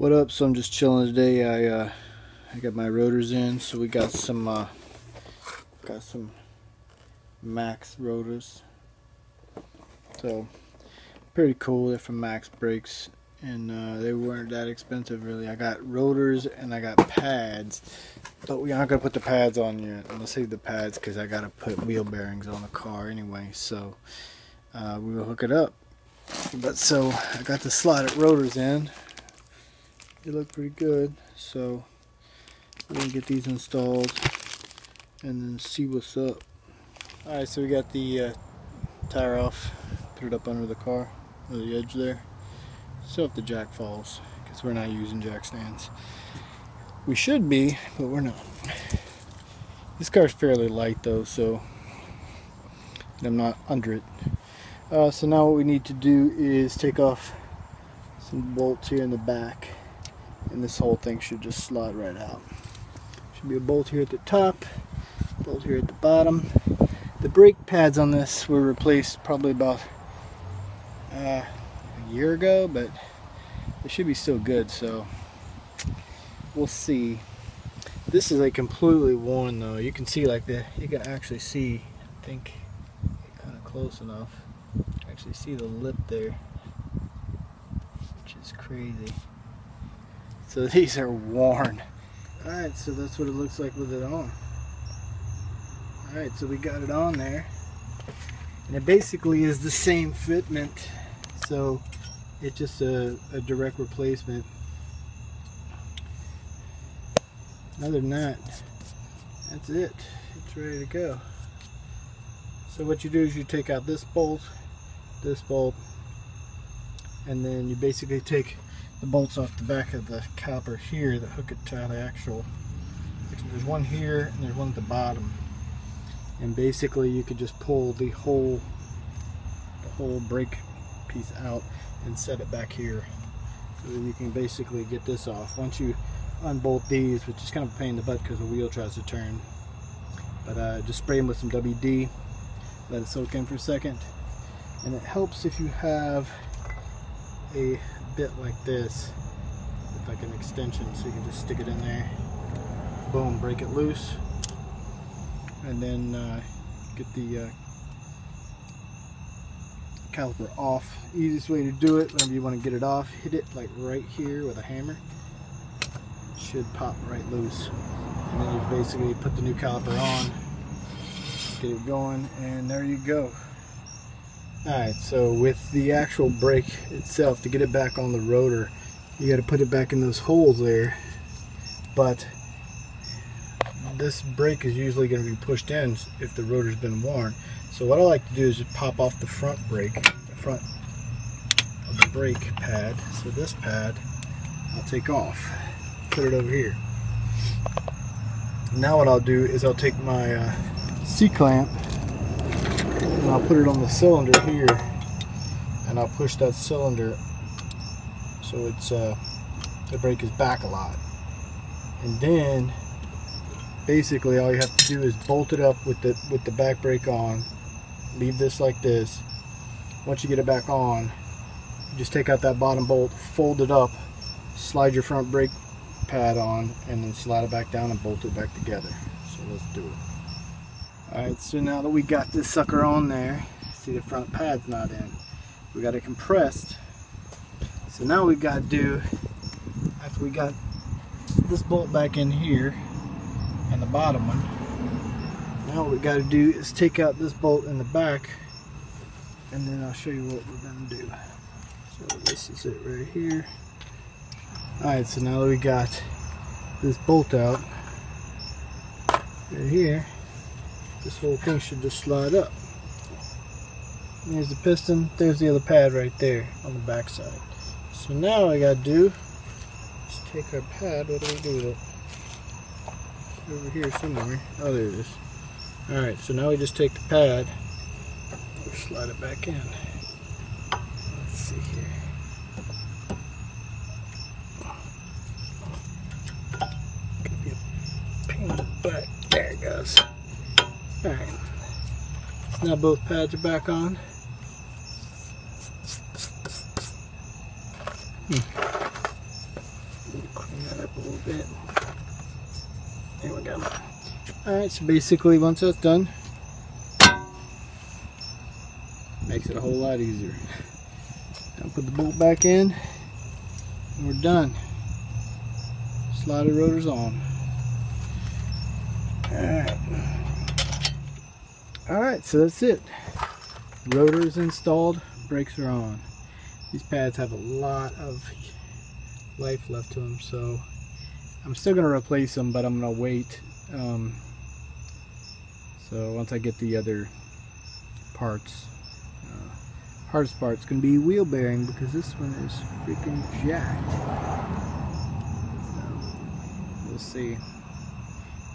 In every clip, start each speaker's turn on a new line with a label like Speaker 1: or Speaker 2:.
Speaker 1: What up? So I'm just chilling today. I got my rotors in, so we got some Max rotors. So pretty cool. They're from Max Brakes, and they weren't that expensive really. I got rotors and I got pads, but we aren't gonna put the pads on yet. I'm gonna save the pads because I gotta put wheel bearings on the car anyway. So we will hook it up. But so I got the slotted rotors in. They look pretty good, so we're gonna get these installed and then see what's up. Alright, so we got the tire off, put it up under the car, or the edge there. So if the jack falls, because we're not using jack stands. We should be, but we're not. This car's fairly light though, so I'm not under it. So now what we need to do is take off some bolts here in the back. And this whole thing should just slide right out. Should be a bolt here at the top, bolt here at the bottom. The brake pads on this were replaced probably about a year ago, but they should be still good, so we'll see. This is like completely worn though. You can see you can actually see, I think kind of close enough, actually see the lip there, which is crazy. So these are worn. Alright, so that's what it looks like with it on. Alright, so we got it on there. And it basically is the same fitment. So it's just a direct replacement. Other than that, that's it. It's ready to go. So what you do is you take out this bolt, and then you basically take the bolts off the back of the caliper here that hook it to the actual. There's one here and there's one at the bottom, and basically you could just pull the whole brake piece out and set it back here, so that you can basically get this off. Once you unbolt these, which is kind of a pain in the butt because the wheel tries to turn, but just spray them with some WD, let it soak in for a second, and it helps if you have a bit like this with like an extension, so you can just stick it in there, boom, break it loose, and then get the caliper off. Easiest way to do it, whenever you want to get it off, hit it like right here with a hammer. It should pop right loose, and then you basically put the new caliper on, get it going, and there you go. Alright, so with the actual brake itself, to get it back on the rotor, you got to put it back in those holes there, but this brake is usually going to be pushed in if the rotor's been worn. So what I like to do is just pop off the front brake, the front of the brake pad. So this pad I'll take off, put it over here. Now what I'll do is I'll take my C-clamp and I'll put it on the cylinder here, and I'll push that cylinder so it's the brake is back a lot. And then basically all you have to do is bolt it up with the back brake on. Leave this like this. Once you get it back on, you just take out that bottom bolt, fold it up, slide your front brake pad on, and then slide it back down and bolt it back together. So let's do it. Alright, so now that we got this sucker on there, see the front pad's not in. We got it compressed. So now we got to do, after we got this bolt back in here, and the bottom one, now what we got to do is take out this bolt in the back, and then I'll show you what we're going to do. So this is it right here. Alright, so now that we got this bolt out, right here, this whole thing should just slide up. There's the piston, there's the other pad right there on the back side. So now all I gotta do is take our pad, what do we do with it? Over here somewhere. Oh, there it is. Alright, so now we just take the pad, we'll slide it back in. Let's see here. Could be a pain in the butt. There it goes. Alright, so now both pads are back on. bit. There we go. Alright, so basically once that's done, makes it a whole lot easier. Now put the bolt back in, and we're done. Slide the rotors on. Alright, so that's it. Rotors installed, brakes are on. These pads have a lot of life left to them, so I'm still going to replace them, but I'm going to wait. So once I get the other parts, hardest part's going to be wheel bearing, because this one is freaking jacked. So we'll see.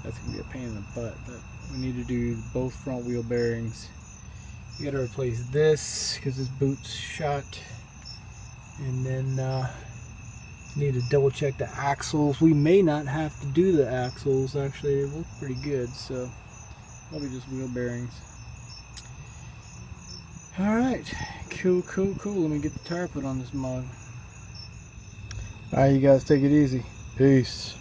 Speaker 1: That's going to be a pain in the butt, but we need to do both front wheel bearings. We got to replace this because this boot's shot, and then need to double check the axles. We may not have to do the axles. Actually, they look pretty good, so probably just wheel bearings. Alright, cool. Let me get the tire put on this mug. Alright, you guys take it easy. Peace.